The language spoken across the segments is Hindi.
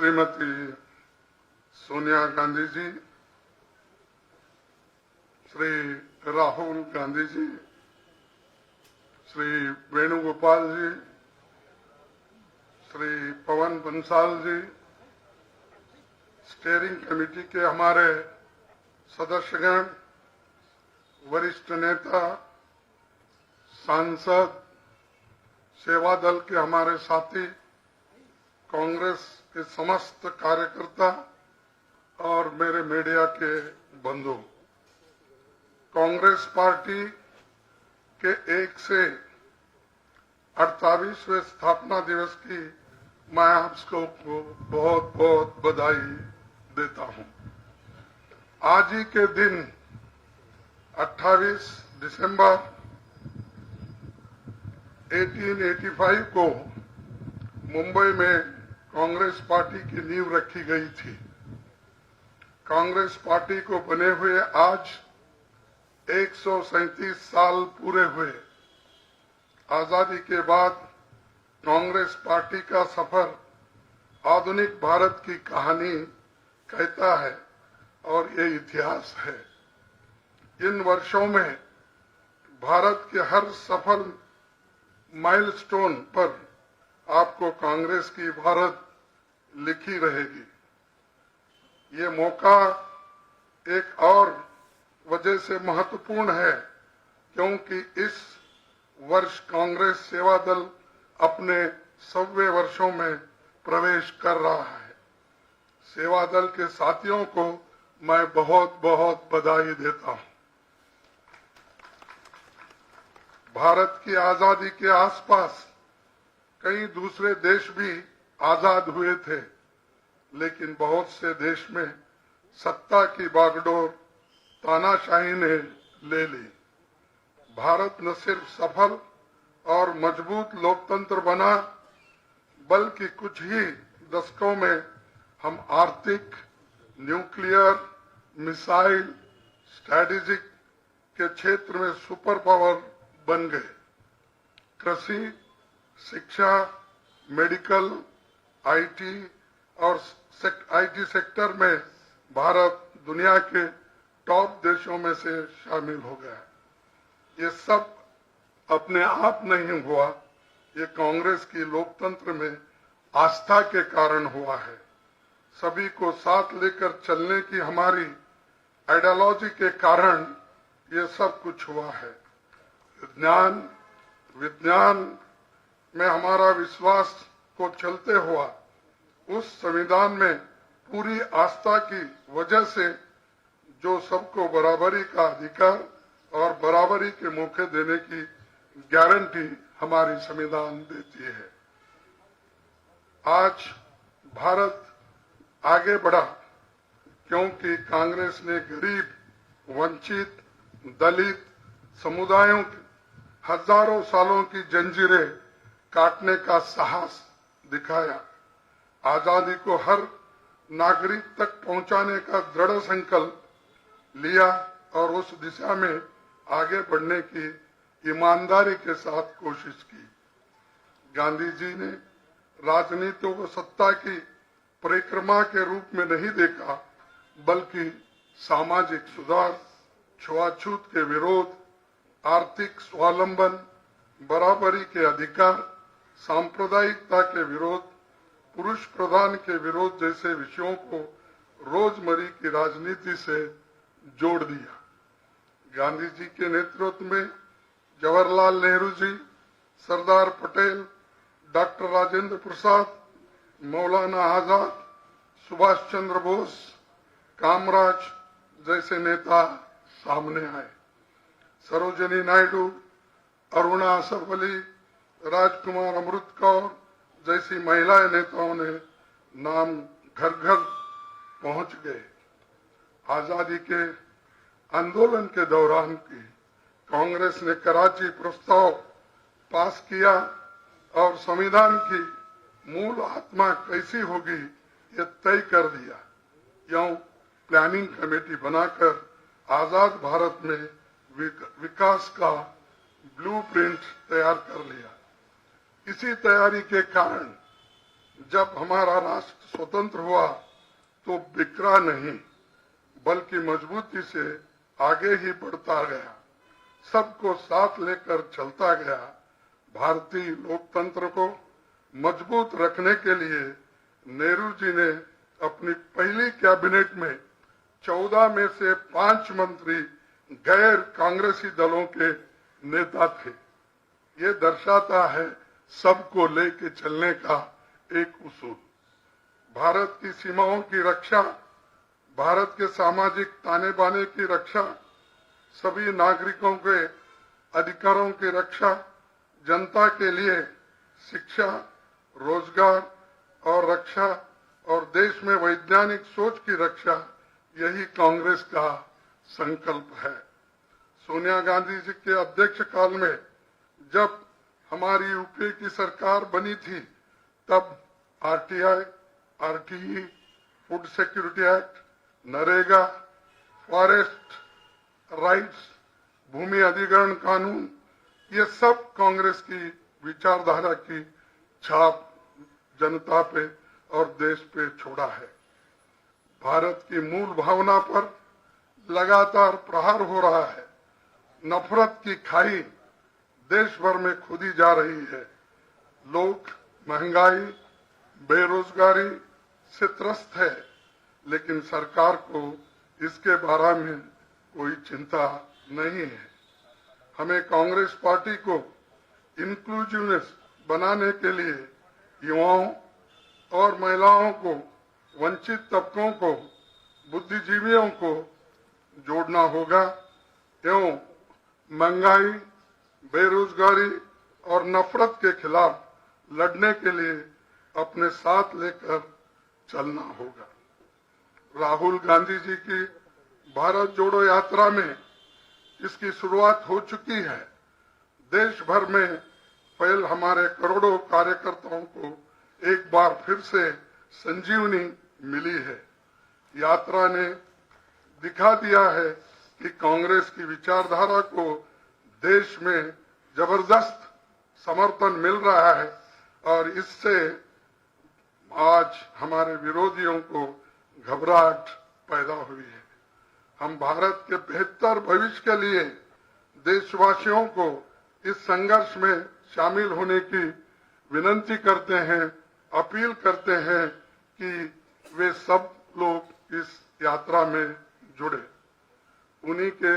श्रीमती सोनिया गांधी जी, श्री राहुल गांधी जी, श्री वेणुगोपाल जी, श्री पवन बंसाल जी, स्टीयरिंग कमेटी के हमारे सदस्यगण, वरिष्ठ नेता, सांसद, सेवा दल के हमारे साथी, कांग्रेस के समस्त कार्यकर्ता और मेरे मीडिया के बंधु, कांग्रेस पार्टी के 1 से 48वें स्थापना दिवस की मैं आपको बहुत बहुत बधाई देता हूं। आज ही के दिन 28 दिसंबर 1885 को मुंबई में कांग्रेस पार्टी की नींव रखी गई थी। कांग्रेस पार्टी को बने हुए आज 137 साल पूरे हुए। आजादी के बाद कांग्रेस पार्टी का सफर आधुनिक भारत की कहानी कहता है और ये इतिहास है। इन वर्षों में भारत के हर सफल माइलस्टोन पर आपको कांग्रेस की इबारत लिखी रहेगी। ये मौका एक और वजह से महत्वपूर्ण है क्योंकि इस वर्ष कांग्रेस सेवा दल अपने 100वें वर्षों में प्रवेश कर रहा है। सेवा दल के साथियों को मैं बहुत बहुत बधाई देता हूं। भारत की आजादी के आसपास कई दूसरे देश भी आजाद हुए थे, लेकिन बहुत से देश में सत्ता की बागडोर तानाशाही ने ले ली। भारत न सिर्फ सफल और मजबूत लोकतंत्र बना, बल्कि कुछ ही दशकों में हम आर्थिक, न्यूक्लियर, मिसाइल, स्ट्रैटेजिक के क्षेत्र में सुपर पावर बन गए। कृषि, शिक्षा, मेडिकल, आईटी और आईटी सेक्टर में भारत दुनिया के टॉप देशों में से शामिल हो गया। ये सब अपने आप नहीं हुआ, ये कांग्रेस की लोकतंत्र में आस्था के कारण हुआ है। सभी को साथ लेकर चलने की हमारी आइडियोलॉजी के कारण ये सब कुछ हुआ है। विज्ञान में हमारा विश्वास को चलते हुआ उस संविधान में पूरी आस्था की वजह से जो सबको बराबरी का अधिकार और बराबरी के मौके देने की गारंटी हमारी संविधान देती है। आज भारत आगे बढ़ा क्योंकि कांग्रेस ने गरीब, वंचित, दलित समुदायों की हजारों सालों की जंजीरें काटने का साहस दिखाया। आजादी को हर नागरिक तक पहुंचाने का दृढ़ संकल्प लिया और उस दिशा में आगे बढ़ने की ईमानदारी के साथ कोशिश की। गांधी जी ने राजनीति को सत्ता की परिक्रमा के रूप में नहीं देखा, बल्कि सामाजिक सुधार, छुआछूत के विरोध, आर्थिक स्वावलंबन, बराबरी के अधिकार, सांप्रदायिकता के विरोध, पुरुष प्रधान के विरोध जैसे विषयों को रोजमर्रा की राजनीति से जोड़ दिया। गांधी जी के नेतृत्व में जवाहरलाल नेहरू जी, सरदार पटेल, डॉक्टर राजेंद्र प्रसाद, मौलाना आजाद, सुभाष चंद्र बोस, कामराज जैसे नेता सामने आए। सरोजिनी नायडू, अरुणा असफ अली, राजकुमार अमृत कौर जैसी महिला नेताओं ने नाम घर घर पहुंच गए। आजादी के आंदोलन के दौरान की कांग्रेस ने कराची प्रस्ताव पास किया और संविधान की मूल आत्मा कैसी होगी ये तय कर दिया। यूं प्लानिंग कमेटी बनाकर आजाद भारत में विकास का ब्लूप्रिंट तैयार कर लिया। इसी तैयारी के कारण जब हमारा राष्ट्र स्वतंत्र हुआ तो बिखरा नहीं बल्कि मजबूती से आगे ही बढ़ता गया, सबको साथ लेकर चलता गया। भारतीय लोकतंत्र को मजबूत रखने के लिए नेहरू जी ने अपनी पहली कैबिनेट में 14 में से 5 मंत्री गैर कांग्रेसी दलों के नेता थे। ये दर्शाता है सबको लेके चलने का एक उसूल। भारत की सीमाओं की रक्षा, भारत के सामाजिक ताने बाने की रक्षा, सभी नागरिकों के अधिकारों की रक्षा, जनता के लिए शिक्षा, रोजगार और रक्षा और देश में वैज्ञानिक सोच की रक्षा, यही कांग्रेस का संकल्प है। सोनिया गांधी जी के अध्यक्ष काल में जब हमारी यूपीए की सरकार बनी थी तब RTI, RTE, food security act, NREGA, forest rights, भूमि अधिग्रहण कानून, ये सब कांग्रेस की विचारधारा की छाप जनता पे और देश पे छोड़ा है। भारत की मूल भावना पर लगातार प्रहार हो रहा है। नफरत की खाई देश भर में खोदी जा रही है। लोग महंगाई, बेरोजगारी से त्रस्त है, लेकिन सरकार को इसके बारे में कोई चिंता नहीं है। हमें कांग्रेस पार्टी को इंक्लूसिवनेस बनाने के लिए युवाओं और महिलाओं को, वंचित तबकों को, बुद्धिजीवियों को जोड़ना होगा एवं महंगाई, बेरोजगारी और नफरत के खिलाफ लड़ने के लिए अपने साथ लेकर चलना होगा। राहुल गांधी जी की भारत जोड़ो यात्रा में इसकी शुरुआत हो चुकी है। देश भर में फैल हमारे करोड़ों कार्यकर्ताओं को एक बार फिर से संजीवनी मिली है। यात्रा ने दिखा दिया है कि कांग्रेस की विचारधारा को देश में जबरदस्त समर्थन मिल रहा है और इससे आज हमारे विरोधियों को घबराहट पैदा हुई है। हम भारत के बेहतर भविष्य के लिए देशवासियों को इस संघर्ष में शामिल होने की विनती करते हैं, अपील करते हैं कि वे सब लोग इस यात्रा में जुड़े। उन्हीं के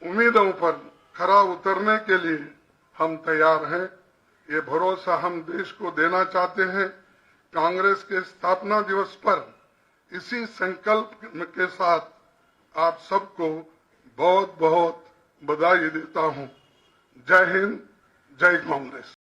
उम्मीदों पर खरा उतरने के लिए हम तैयार हैं। ये भरोसा हम देश को देना चाहते हैं। कांग्रेस के स्थापना दिवस पर इसी संकल्प के साथ आप सबको बहुत बहुत बधाई देता हूं। जय हिंद, जय कांग्रेस।